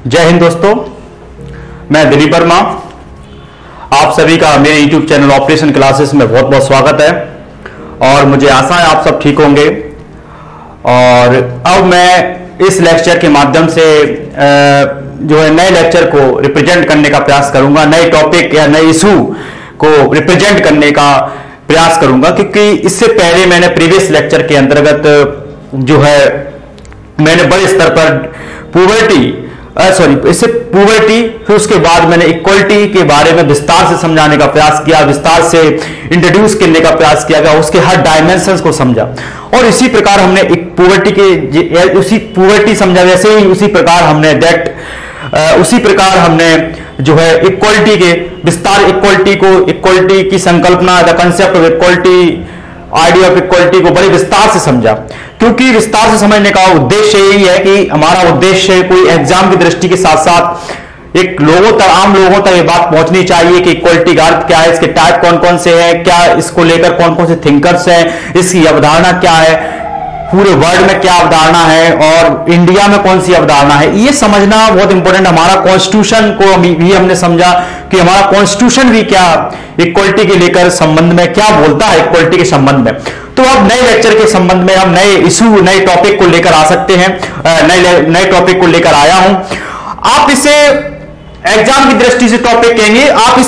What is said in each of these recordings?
जय हिंद दोस्तों, मैं दिलीप वर्मा। आप सभी का मेरे YouTube चैनल ऑपरेशन क्लासेस में बहुत बहुत स्वागत है और मुझे आशा है आप सब ठीक होंगे। और अब मैं इस लेक्चर के माध्यम से जो है नए लेक्चर को रिप्रेजेंट करने का प्रयास करूंगा, नए टॉपिक या नए इशू को रिप्रेजेंट करने का प्रयास करूंगा, क्योंकि इससे पहले मैंने प्रीवियस लेक्चर के अंतर्गत जो है मैंने बड़े स्तर पर पुवर्टी फिर उसके बाद मैंने इक्वलिटी के बारे में विस्तार से समझाने का प्रयास किया, विस्तार से इंट्रोड्यूस करने का प्रयास किया गया, उसके हर डायमेंशंस को समझा। और इसी प्रकार हमने एक पुवर्टी समझा, वैसे ही उसी प्रकार हमने जो है इक्वलिटी के विस्तार, इक्वलिटी की संकल्पना, the concept of equality, idea of equality को बड़े विस्तार से समझा। क्योंकि विस्तार से समझने का उद्देश्य यही है कि हमारा उद्देश्य कोई एग्जाम की दृष्टि के साथ साथ एक आम लोगों तक ये बात पहुंचनी चाहिए कि इक्वलिटी का अर्थ क्या है, इसके टाइप कौन कौन से हैं, क्या इसको लेकर कौन कौन से थिंकर्स हैं, इसकी अवधारणा क्या है, पूरे वर्ल्ड में क्या अवधारणा है और इंडिया में कौन सी अवधारणा है, ये समझना बहुत इंपॉर्टेंट। हमारा कॉन्स्टिट्यूशन को भी हमने समझा कि हमारा कॉन्स्टिट्यूशन भी क्या इक्वलिटी के लेकर संबंध में क्या बोलता है, इक्वलिटी के संबंध में। तो अब नए लेक्चर के संबंध में हम नए इशू, नए टॉपिक को लेकर आ सकते हैं, नए टॉपिक को लेकर आया हूं। आप इसे एग्जाम की दृष्टि से टॉपिक कहेंगे, आप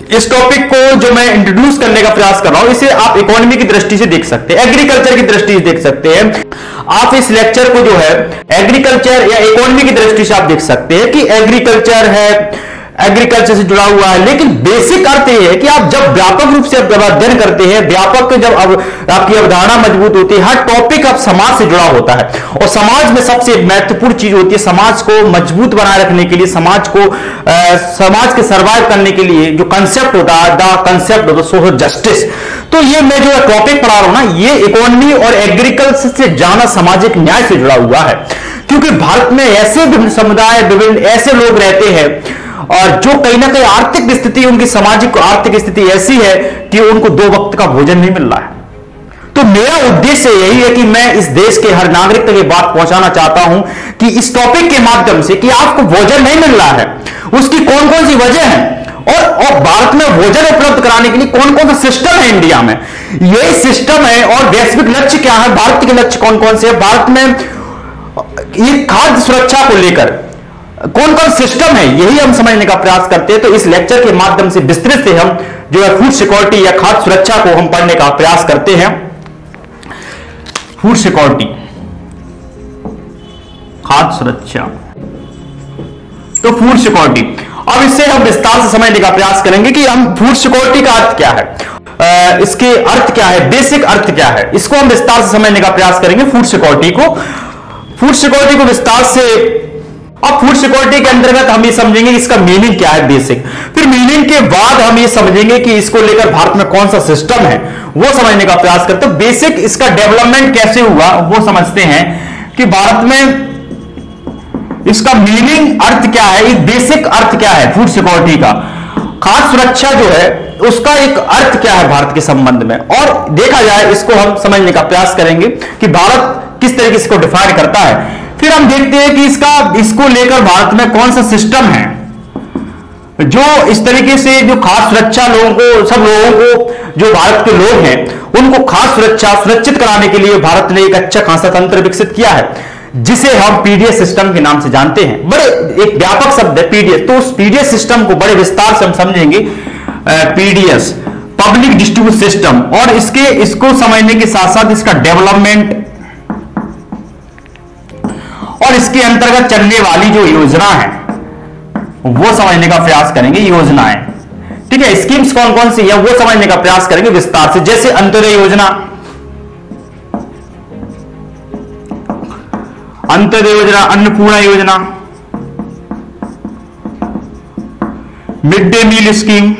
इस टॉपिक को जो मैं इंट्रोड्यूस करने का प्रयास कर रहा हूं, इसे आप इकोनॉमी की दृष्टि से देख सकते हैं, एग्रीकल्चर की दृष्टि से देख सकते हैं। आप इस लेक्चर को जो है एग्रीकल्चर या इकोनॉमी की दृष्टि से आप देख सकते हैं कि एग्रीकल्चर है, एग्रीकल्चर से जुड़ा हुआ है। लेकिन बेसिक अर्थ यह है कि आप जब व्यापक रूप से अध्ययन करते हैं, व्यापक जब आपकी अवधारणा मजबूत होती है, हर टॉपिक अब समाज से जुड़ा होता है। और समाज में सबसे महत्वपूर्ण चीज होती है, समाज को मजबूत बनाए रखने के लिए, समाज के सर्वाइव करने के लिए जो कंसेप्ट होता है, the concept of social justice. तो ये मैं जो टॉपिक पढ़ा रहा हूं ना, ये इकोनॉमी और एग्रीकल्चर से ज्यादा सामाजिक न्याय से जुड़ा हुआ है। क्योंकि भारत में ऐसे विभिन्न समुदाय, विभिन्न ऐसे लोग रहते हैं और जो कहीं ना कहीं आर्थिक स्थिति, उनकी सामाजिक आर्थिक स्थिति ऐसी है कि उनको 2 वक्त का भोजन नहीं मिल रहा है। तो मेरा उद्देश्य यही है कि मैं इस देश के हर नागरिक तक ये बात पहुंचाना चाहता हूं कि इस टॉपिक के माध्यम से कि आपको भोजन नहीं मिल रहा है, उसकी कौन कौन सी वजह है और भारत में भोजन उपलब्ध कराने के लिए कौन कौन सा सिस्टम है इंडिया में, यही सिस्टम है। और वैश्विक लक्ष्य क्या है, भारत के लक्ष्य कौन कौन से है, भारत में ये खाद्य सुरक्षा को लेकर कौन कौन सिस्टम है, यही हम समझने का प्रयास करते हैं। तो इस लेक्चर के माध्यम से विस्तृत से हम जो है फूड सिक्योरिटी या खाद्य सुरक्षा को हम पढ़ने का प्रयास करते हैं। फूड सिक्योरिटी, खाद्य सुरक्षा, तो फूड सिक्योरिटी, अब इससे हम विस्तार से समझने का प्रयास करेंगे कि हम फूड सिक्योरिटी का अर्थ क्या है, इसके अर्थ क्या है, बेसिक अर्थ क्या है, इसको हम विस्तार से समझने का प्रयास करेंगे। फूड सिक्योरिटी को विस्तार से, अब फूड सिक्योरिटी के अंतर्गत हम ये समझेंगे कि इसका मीनिंग क्या है बेसिक, फिर मीनिंग के बाद हम ये समझेंगे कि इसको लेकर भारत में कौन सा सिस्टम है, वो समझने का प्रयास करते हैं। बेसिक इसका डेवलपमेंट कैसे हुआ वो समझते हैं कि भारत में इसका मीनिंग अर्थ क्या है, बेसिक अर्थ क्या है फूड सिक्योरिटी का, खाद्य सुरक्षा जो है उसका एक अर्थ क्या है भारत के संबंध में, और देखा जाए इसको हम समझने का प्रयास करेंगे कि भारत किस तरीके से इसको डिफाइन करता है। फिर हम देखते हैं कि इसको लेकर भारत में कौन सा सिस्टम है जो इस तरीके से जो खाद्य सुरक्षा सब लोगों को जो भारत के लोग हैं उनको खाद्य सुरक्षा सुनिश्चित कराने के लिए भारत ने एक अच्छा खासा तंत्र विकसित किया है, जिसे हम पीडीएस सिस्टम के नाम से जानते हैं। बड़े एक व्यापक शब्द है पीडीएस, तो उस पीडीएस सिस्टम को बड़े विस्तार से हम समझेंगे। पीडीएस, पब्लिक डिस्ट्रीब्यूट सिस्टम, और इसको समझने के साथ साथ इसका डेवलपमेंट और इसके अंतर्गत चलने वाली जो योजना है वो समझने का प्रयास करेंगे। योजनाएं, ठीक है, स्कीम्स कौन कौन सी है वो समझने का प्रयास करेंगे विस्तार से, जैसे Antyodaya Yojana, Annapurna Yojana, mid day meal scheme,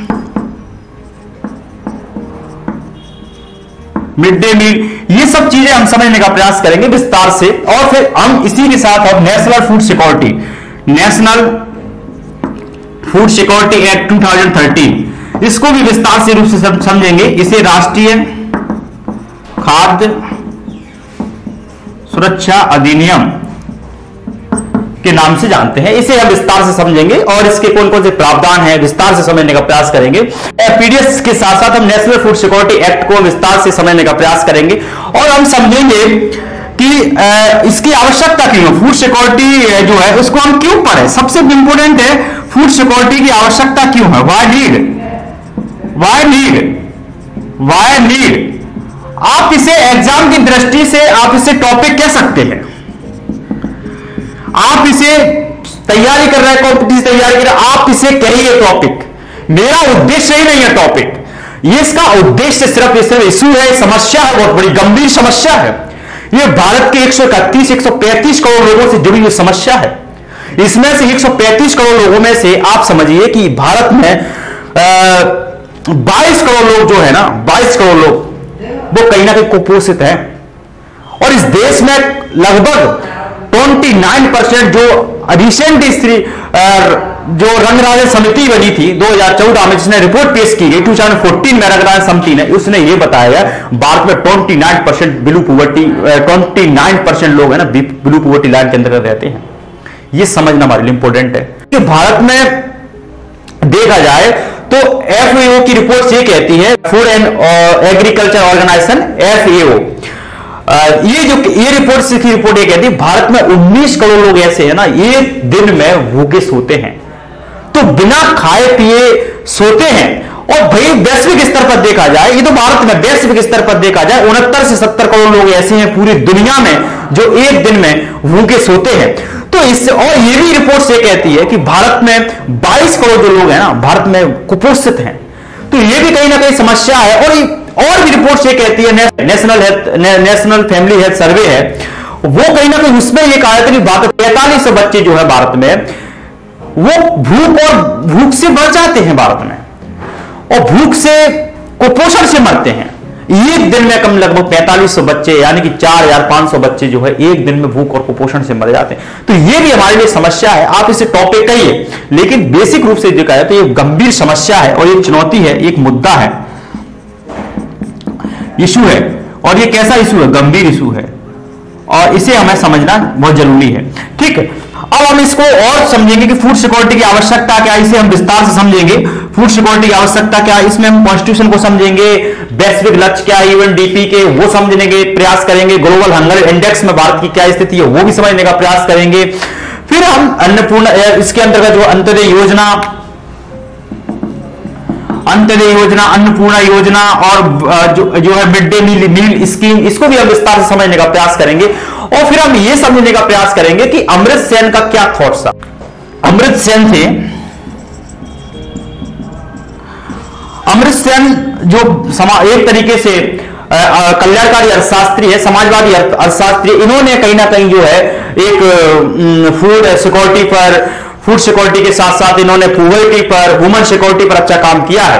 mid day meal, ये सब चीजें हम समझने का प्रयास करेंगे विस्तार से। और फिर हम इसी के साथ अब नेशनल फूड सिक्योरिटी एक्ट 2013, इसको भी विस्तार से रूप से समझेंगे। इसे राष्ट्रीय खाद्य सुरक्षा अधिनियम के नाम से जानते हैं। इसे हम विस्तार से समझेंगे और इसके कौन कौन से प्रावधान हैं विस्तार से समझने का प्रयास करेंगे। पीडीएस के साथ साथ हम नेशनल फूड सिक्योरिटी एक्ट को विस्तार से समझने का प्रयास करेंगे और हम समझेंगे कि इसकी आवश्यकता क्यों है, फूड सिक्योरिटी जो है उसको हम क्यों पढ़ें। सबसे इंपोर्टेंट है फूड सिक्योरिटी की आवश्यकता क्यों है, वाई नीड। आप इसे एग्जाम की दृष्टि से आप इसे टॉपिक कह सकते हैं। आप इसे तैयारी कर रहे हैं, कॉम्पिटिशन तैयारी कर रहे हैं, आप इसे कहिए टॉपिक। मेरा उद्देश्य ही नहीं है टॉपिक, ये इसका उद्देश्य सिर्फ इशू है, समस्या है, बहुत बड़ी गंभीर समस्या है। ये भारत के 135 करोड़ लोगों से जुड़ी हुई समस्या है। इसमें से 135 करोड़ लोगों में से आप समझिए कि भारत में 22 करोड़ लोग जो है ना, 22 करोड़ लोग वो कहीं ना कहीं कुपोषित हैं। और इस देश में लगभग 29% जो रिसेंट जो रंगराजन समिति बनी थी 2014 में, जिसने रिपोर्ट पेश की गई 2014 में रंगराजन समिति ने, उसने ये बताया भारत में 29% बिलो पॉवर्टी 29% लोग है ना बिलो पॉवर्टी लाइन के अंदर रहते हैं। ये समझना हमारे लिए इंपॉर्टेंट है कि भारत में देखा जाए तो FAO की रिपोर्ट ये कहती है, food and agriculture organisation FAO, ये रिपोर्ट की रिपोर्ट ये कहती है भारत में 19 करोड़ लोग ऐसे हैं ना एक दिन में भूखे सोते हैं, तो बिना खाए पिए सोते हैं। और भाई वैश्विक स्तर पर देखा जाए, ये तो भारत में, वैश्विक स्तर पर देखा जाए 69 से 70 करोड़ लोग ऐसे हैं पूरी दुनिया में जो एक दिन में भूखे सोते हैं। तो इससे और ये भी रिपोर्ट से कहती है कि भारत में 22 करोड़ जो लोग हैं ना भारत में कुपोषित हैं। तो ये भी कहीं ना कहीं समस्या है। और भी रिपोर्ट से कहती है, नेशनल फैमिली हेल्थ सर्वे है, वो कहीं ना कहीं उसमें ये कहा था कि 4500 बच्चे जो है भारत में वो भूख से मर जाते हैं भारत में, और भूख से कुपोषण से मरते हैं। एक दिन में कम लगभग 4500 बच्चे यानी कि 4500 बच्चे जो है एक दिन में भूख और कुपोषण से मर जाते हैं। तो ये भी हमारे लिए समस्या है। आप इसे टॉपिक कहिए, लेकिन बेसिक रूप से देखा जाए तो ये गंभीर समस्या है और ये चुनौती है, एक मुद्दा है, इशू है। और ये कैसा इशू है, गंभीर इशू है, और इसे हमें समझना बहुत जरूरी है। ठीक है, अब हम इसको और समझेंगे कि फूड सिक्योरिटी की आवश्यकता क्या है, इसे हम विस्तार से समझेंगे। फूड सिक्योरिटी की आवश्यकता क्या है, इसमें हम कॉन्स्टिट्यूशन को समझेंगे, वैश्विक लक्ष्य क्या है UNDP के वो समझने के प्रयास करेंगे, ग्लोबल हंगर इंडेक्स में भारत की क्या स्थिति है वो भी समझने का प्रयास करेंगे। फिर हम अन्नपूर्णा, इसके अंतर्गत जो अंत्योदय योजना, अन्नपूर्णा योजना और जो है मिड डे मील स्कीम, इसको भी हम विस्तार से समझने का प्रयास करेंगे। और फिर हम ये समझने का प्रयास करेंगे कि अमृत सेन का क्या थॉट्स था। अमृत सेन जो एक तरीके से कल्याणकारी अर्थशास्त्री है, समाजवादी अर्थशास्त्री, इन्होंने कहीं ना कहीं जो है एक फूड सिक्योरिटी के साथ साथ इन्होंने पॉवर्टी पर, वुमेन सिक्योरिटी पर अच्छा काम किया है,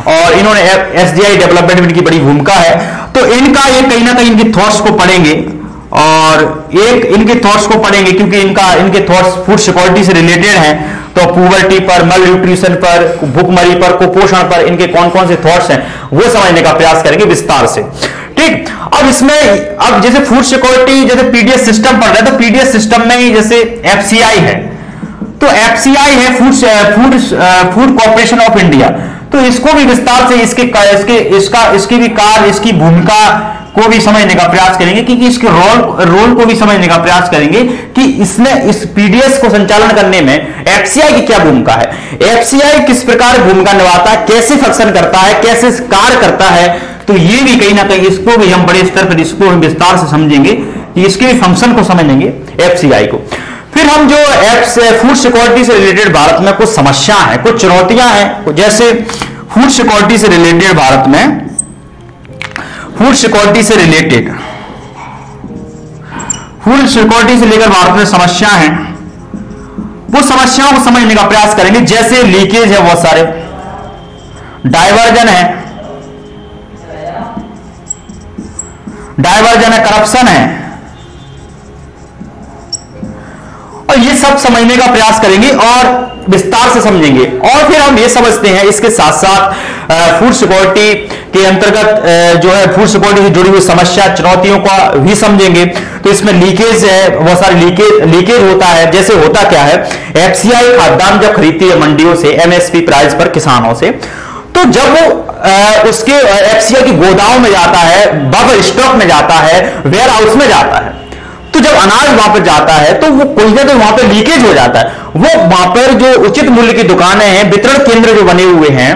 और इन्होंने SDI डेवलपमेंट में इनकी बड़ी भूमिका है। तो इनका ये कहीं ना कहीं इनकी थॉट्स को पढ़ेंगे, और एक इनके थॉट्स को पढ़ेंगे क्योंकि इनके थॉट्स फूड सिक्योरिटी से रिलेटेड हैं। तो पॉवर्टी पर, मल न्यूट्रिशन पर, भूखमरी पर, कुपोषण पर इनके कौन कौन से थॉट्स हैं वो समझने का प्रयास करेंगे विस्तार से। ठीक, अब जैसे फूड सिक्योरिटी, जैसे पीडीएस सिस्टम पढ़ रहे हैं, तो पीडीएस सिस्टम में ही जैसे FCI है, तो FCI है फूड कॉर्पोरेशन ऑफ इंडिया। तो इसको भी विस्तार से इसकी भी कार्य, इसकी भूमिका को भी समझने का प्रयास करेंगे, क्योंकि इसके रोल को भी समझने का प्रयास करेंगे कि इस पीडीएस को संचालन करने में FCI की क्या भूमिका है, FCI किस प्रकार भूमिका निभाता है, कैसे फंक्शन करता है, कैसे कार्य करता है। तो ये भी कहीं ना कहीं इसको भी हम बड़े स्तर पर इसको हम विस्तार से समझेंगे कि इसके भी फंक्शन को समझेंगे FCI को। फिर हम जो फूड सिक्योरिटी से रिलेटेड भारत में कुछ समस्या है, कुछ चुनौतियां हैं, जैसे फूड सिक्योरिटी से रिलेटेड भारत में फूड सिक्योरिटी से लेकर भारत में समस्या है, वो समस्याओं को समझने का प्रयास करेंगे। जैसे लीकेज है, बहुत सारे डायवर्जन है, करप्शन है, और ये सब समझने का प्रयास करेंगे। और विस्तार से समझेंगे और फिर हम ये समझते हैं इसके साथ साथ फूड सिक्योरिटी के अंतर्गत जो है फूड सिक्योरिटी से जुड़ी हुई समस्या चुनौतियों का भी समझेंगे। तो इसमें लीकेज है, बहुत सारे लीकेज होता है। जैसे होता क्या है, एफसीआई खाद्यान्न जब खरीदती है मंडियों से एमएसपी प्राइस पर किसानों से, तो जब वो उसके एफसीआई की गोदामों में जाता है, बफर स्टॉक में जाता है, वेयर हाउस में जाता है, तो जब अनाज वहां पर जाता है तो वो कोई ना तो वहां पर लीकेज हो जाता है। वो वहां पर जो उचित मूल्य की दुकानें हैं, वितरण केंद्र जो बने हुए हैं,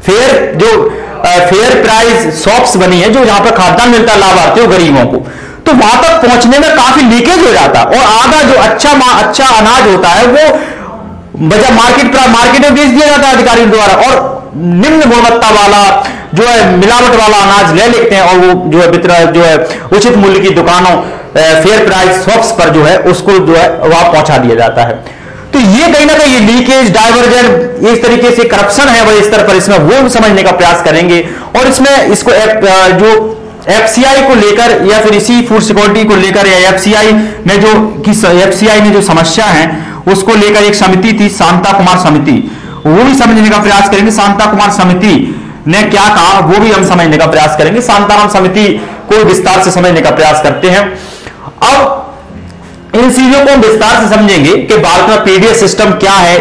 फेयर प्राइस शॉप्स बनी है जो जहां पर खाद्यान्न मिलता है लाभार्थियों गरीबों को, तो वहां तक पहुंचने में काफी लीकेज हो जाता है और आधा जो अच्छा अनाज होता है वो बजा मार्केट में बेच दिया जाता है अधिकारियों द्वारा और निम्न गुणवत्ता वाला जो है मिलावट वाला अनाज ले लेते हैं और वो जो है वितरण जो है उचित मूल्य की दुकानों फेयर प्राइस शॉप्स पर जो है उसको जो है वहां पहुंचा दिया जाता है। तो ये कहीं ना कहीं ये लीकेज डाइवर्जन इस तरीके से करप्शन है बड़े स्तर पर, इसमें वो समझने का प्रयास करेंगे और इसमें इसको जो एफसीआई को लेकर या फिर इसी फूड सिक्योरिटी को लेकर या एफसीआई में जो समस्या है उसको लेकर एक समिति थी, शांता कुमार समिति, वो भी समझने का प्रयास करेंगे। शांता कुमार समिति ने क्या कहा वो भी हम समझने का प्रयास करेंगे। शांताराम समिति को विस्तार से समझने का प्रयास करते हैं। अब इन चीजों को विस्तार से समझेंगे कि भारत में पीडीएस सिस्टम क्या है,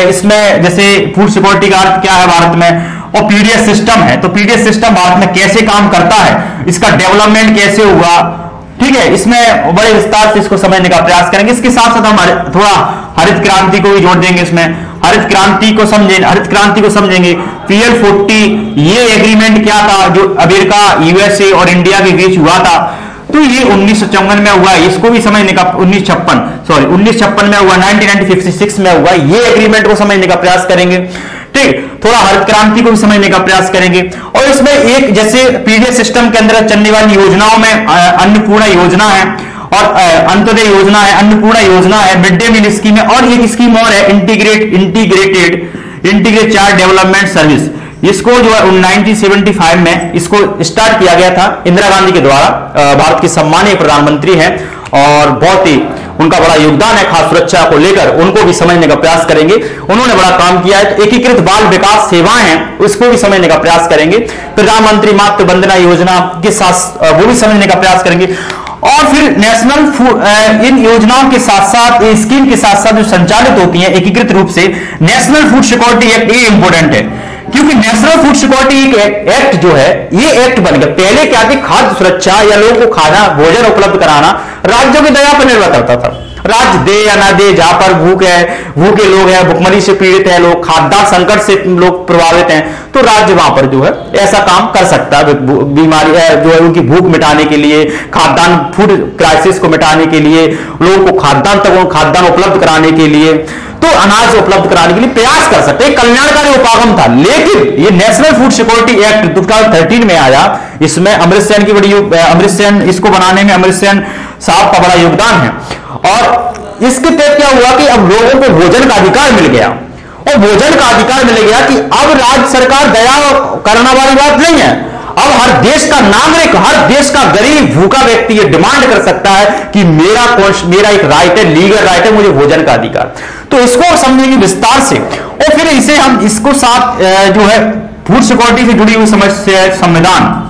इसमें जैसे फूड सिक्योरिटी का अर्थ क्या है भारत में, और पीडीएस सिस्टम है तो पीडीएस सिस्टम भारत में कैसे काम करता है, इसका डेवलपमेंट कैसे हुआ, ठीक है, इसमें बड़े विस्तार से इसको समझने का प्रयास करेंगे। इसके साथ साथ हम थोड़ा हरित क्रांति को भी जोड़ देंगे, इसमें हरित क्रांति को समझेंगे। PL40 ये एग्रीमेंट क्या था जो अमेरिका, यूएसए और इंडिया के बीच हुआ था, तो ये 1954 में हुआ, इसको भी समझने का 1956 में हुआ, 1956 में हुआ, ये एग्रीमेंट को समझने का प्रयास करेंगे। ठीक, थोड़ा हरित क्रांति को भी समझने का प्रयास करेंगे और इसमें एक जैसे पीडीएस सिस्टम के अंदर चलने वाली योजनाओं में अन्नपूर्णा योजना है और अंत्योदय योजना है, अन्नपूर्णा योजना है, मिड डे मील स्कीम है और एक स्कीम और है इंटीग्रेटेड चाइल्ड डेवलपमेंट सर्विस। इसको जो है 1975 में इसको स्टार्ट किया गया था इंदिरा गांधी के द्वारा, भारत की सम्मानीय प्रधानमंत्री हैं और बहुत ही उनका बड़ा योगदान है खाद्य सुरक्षा को लेकर, उनको भी समझने का प्रयास करेंगे। उन्होंने बड़ा काम किया है। तो एकीकृत बाल विकास सेवाएं हैं उसको भी समझने का प्रयास करेंगे। प्रधानमंत्री मातृ वंदना योजना के साथ वो भी समझने का प्रयास करेंगे और फिर नेशनल फूड इन योजनाओं के साथ साथ स्कीम के साथ साथ जो संचालित होती हैं एकीकृत रूप से, नेशनल फूड सिक्योरिटी एक्ट ये इंपोर्टेंट है क्योंकि नेशनल फूड सिक्योरिटी एक्ट जो है ये एक्ट बन गया। पहले क्या थी, खाद्य सुरक्षा या लोगों को खाना भोजन उपलब्ध कराना राज्यों की दया पर निर्भर करता था। राज्य दे या ना दे, जहां पर भूखे लोग हैं, भुखमरी से पीड़ित हैं लोग, खाद्यान्न संकट से लोग प्रभावित हैं, तो राज्य वहां पर जो है ऐसा काम कर सकता है, बीमारी जो है उनकी भूख मिटाने के लिए, खाद्यान्न फूड क्राइसिस को मिटाने के लिए, लोगों को खाद्यान्न उपलब्ध कराने के लिए, तो अनाज उपलब्ध कराने के लिए प्रयास कर सकते हैं। कल्याणकारी उपागम था। लेकिन ये नेशनल फूड सिक्योरिटी एक्ट 2013 में आया, इसमें अमृत सेन इसको बनाने में अमृत सेन साहब का बड़ा योगदान है और इसके तहत क्या हुआ कि अब लोगों को भोजन का अधिकार मिल गया और भोजन का अधिकार मिल गया कि अब राज्य सरकार दया करना वाली बात नहीं है। अब हर देश का नागरिक, हर देश का गरीब भूखा व्यक्ति ये डिमांड कर सकता है कि मेरा एक राइट है, लीगल राइट है, मुझे भोजन का अधिकार। तो इसको समझेंगे विस्तार से और फिर इसे हम इसको साथ जो है फूड सिक्योरिटी से जुड़ी हुई समस्या है संविधान।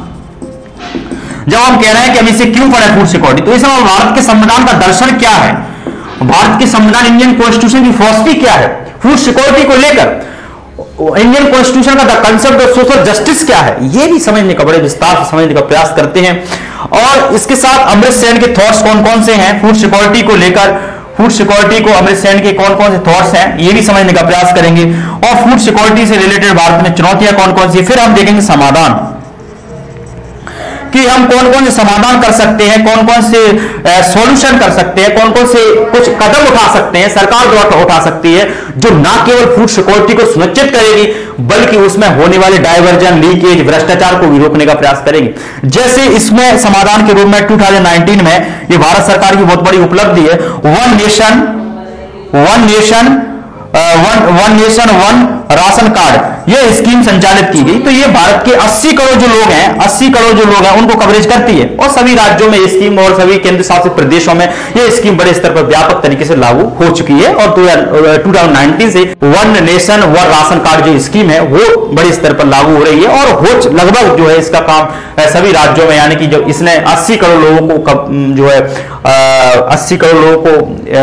जब हम कह रहे हैं कि हम इसे क्यों पढ़े फूड सिक्योरिटी, तो इसमें भारत के संविधान का दर्शन क्या है, भारत के संविधान इंडियन कॉन्स्टिट्यूशन की फिलॉसफी क्या है फूड सिक्योरिटी को लेकर, इंडियन कॉन्स्टिट्यूशन का कंसेप्ट ऑफ सोशल जस्टिस क्या है, ये भी समझने का बड़े विस्तार से समझने का प्रयास करते हैं। और इसके साथ अमृत सेन के थॉट्स कौन कौन से हैं फूड सिक्योरिटी को लेकर, फूड सिक्योरिटी को अमृत सेन के कौन कौन से थॉट्स हैं ये भी समझने का प्रयास करेंगे और फूड सिक्योरिटी से रिलेटेड भारत में चुनौतियां कौन कौन सी, फिर हम देखेंगे समाधान कि हम कौन कौन से समाधान कर सकते हैं, कौन कौन से सॉल्यूशन कर सकते हैं, कौन कौन से कुछ कदम उठा सकते हैं, सरकार द्वारा उठा सकती है जो ना केवल फूड सिक्योरिटी को सुनिश्चित करेगी बल्कि उसमें होने वाले डाइवर्जन, लीकेज, भ्रष्टाचार को भी रोकने का प्रयास करेगी। जैसे इसमें समाधान के रूप में 2019 में ये भारत सरकार की बहुत बड़ी उपलब्धि है, one nation one nation one ration card ये स्कीम संचालित की गई। तो ये भारत के 80 करोड़ जो लोग हैं, 80 करोड़ जो लोग हैं उनको कवरेज करती है, और सभी राज्यों में ये स्कीम और सभी केंद्र शासित प्रदेशों में ये स्कीम बड़े स्तर पर व्यापक तरीके से लागू हो चुकी है। और 2019 से one nation one ration card जो स्कीम है वो बड़े स्तर पर लागू हो रही है, और हो लगभग जो है इसका काम सभी राज्यों में, यानी कि जो इसने 80 करोड़ लोगों को जो है 80 करोड़ लोगों को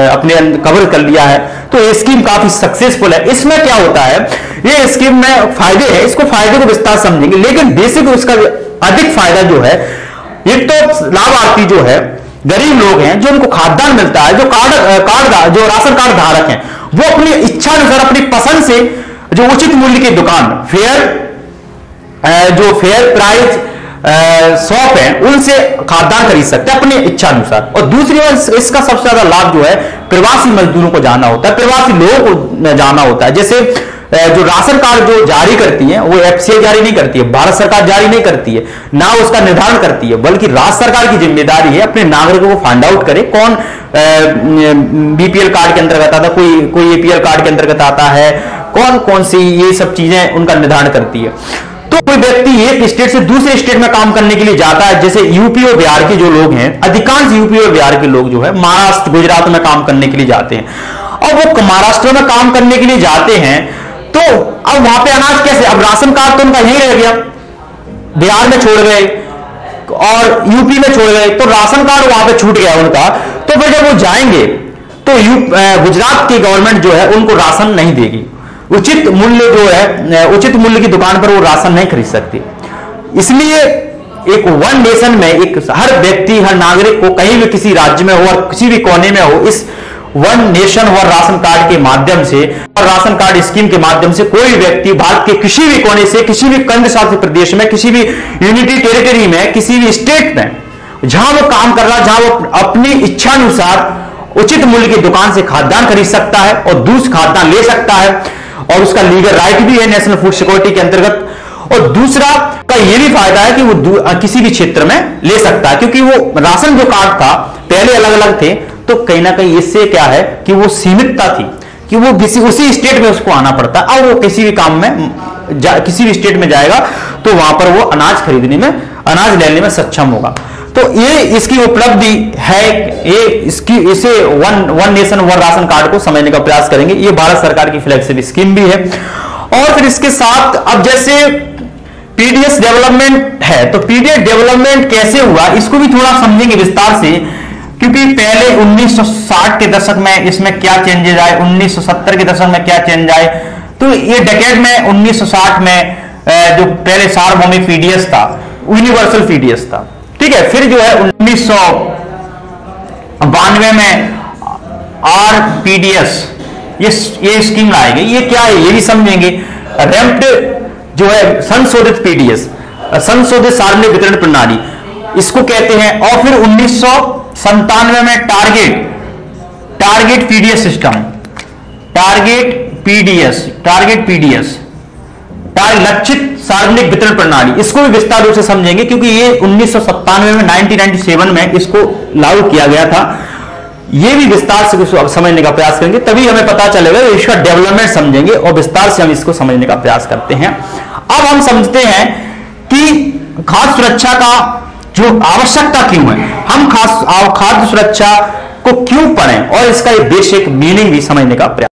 अपने कवर कर लिया है। तो ये स्कीम काफी सक्सेसफुल है। इसमें क्या होता है, ये स्कीम में फायदे हैं, इसको फायदे को विस्तार समझेंगे, लेकिन बेसिक उसका अधिक फायदा जो है, एक तो लाभार्थी जो है गरीब लोग हैं जो उनको खाद्यान्न मिलता है, जो जो राशन कार्ड धारक हैं वो अपनी इच्छा अनुसार अपनी पसंद से जो उचित मूल्य की दुकान फेयर प्राइस शॉप है उनसे खाद्यान्न खरीद सकते हैं अपनी इच्छा अनुसार। और दूसरी बात, इसका सबसे ज्यादा लाभ जो है प्रवासी मजदूरों को जाना होता है, प्रवासी लोगों को जाना होता है। जैसे जो राशन कार्ड जो जारी करती है वो एफसीआई जारी नहीं करती है, भारत सरकार जारी नहीं करती है, ना उसका निर्धारण करती है, बल्कि राज्य सरकार की जिम्मेदारी है अपने नागरिकों को फाइंड आउट करे कौन बीपीएल कार्ड के अंतर्गत आता है, कोई एपीएल कार्ड के अंतर्गत आता है, कौन कौन सी ये सब चीजें उनका निर्धारण करती है। तो कोई व्यक्ति एक स्टेट से दूसरे स्टेट में काम करने के लिए जाता है, जैसे यूपी और बिहार के जो लोग हैं, अधिकांश यूपी और बिहार के लोग जो है महाराष्ट्र गुजरात में काम करने के लिए जाते हैं। और वो महाराष्ट्र में काम करने के लिए जाते हैं तो अब वहां पे अनाज कैसे, अब राशन कार्ड तो उनका यही रह गया, बिहार में छोड़ गए और यूपी में छोड़ गए, तो राशन कार्ड वहां पे छूट गया उनका। तो फिर जब वो जाएंगे तो गुजरात की गवर्नमेंट जो है उनको राशन नहीं देगी, उचित मूल्य जो है उचित मूल्य की दुकान पर वो राशन नहीं खरीद सकती। इसलिए एक वन नेशन में एक हर व्यक्ति, हर नागरिक को कहीं भी किसी राज्य में हो और किसी भी कोने में हो, इस one nation one ration card के माध्यम से और राशन कार्ड स्कीम के माध्यम से कोई व्यक्ति भारत के किसी भी कोने से, किसी भी केंद्र शासित प्रदेश में, किसी भी यूनिटी टेरिटरी में, किसी भी स्टेट में जहां वो काम कर रहा है, जहां वो अपनी इच्छा अनुसार उचित मूल्य की दुकान से खाद्यान्न खरीद सकता है और दूसरा खाद्यान्न ले सकता है, और उसका लीगल राइट भी है नेशनल फूड सिक्योरिटी के अंतर्गत। और दूसरा का यह भी फायदा है कि वो किसी भी क्षेत्र में ले सकता है, क्योंकि वो राशन जो कार्ड था पहले अलग अलग थे, तो कहीं ना कहीं इससे क्या है कि वो सीमितता थी कि वो उसी स्टेट में उसको आना पड़ता। अब वो किसी भी काम में किसी भी स्टेट में जाएगा तो वहां पर वो अनाज खरीदने में, अनाज लेने में सक्षम होगा। तो ये इसकी उपलब्धि है, इसे one nation one ration card को समझने का प्रयास करेंगे। ये भारत सरकार की फ्लैगशिप स्कीम भी है। और फिर इसके साथ अब जैसे पीडीएस डेवलपमेंट है, तो पीडीएस डेवलपमेंट कैसे हुआ इसको भी थोड़ा समझेंगे विस्तार से, क्योंकि पहले 1960 के दशक में इसमें क्या चेंजेस आए, 1970 के दशक में क्या चेंज आए। तो ये डेकेड में 1960 में जो पहले सार्वभौमिक पीडीएस था, यूनिवर्सल पीडीएस था, ठीक है। फिर जो है 1992 में आरपीडीएस ये स्कीम लाई गई। ये क्या है ये भी समझेंगे। रेम्प्ड जो है संशोधित पीडीएस, संशोधित सार्वजनिक वितरण प्रणाली इसको कहते हैं। और फिर 1997 में target PDS system, target PDS लक्षित सार्वजनिक वितरण प्रणाली, इसको भी विस्तार रूप से समझेंगे, क्योंकि ये 1997 में 1997 में इसको लागू किया गया था। ये भी विस्तार से समझने का प्रयास करेंगे, तभी हमें पता चलेगा, इसका डेवलपमेंट समझेंगे और विस्तार से हम इसको समझने का प्रयास करते हैं। अब हम समझते हैं कि खाद्य सुरक्षा का जो आवश्यकता क्यों है, हम खाद्य सुरक्षा को क्यों पढ़ें और इसका एक बेसिक मीनिंग भी समझने का प्रयास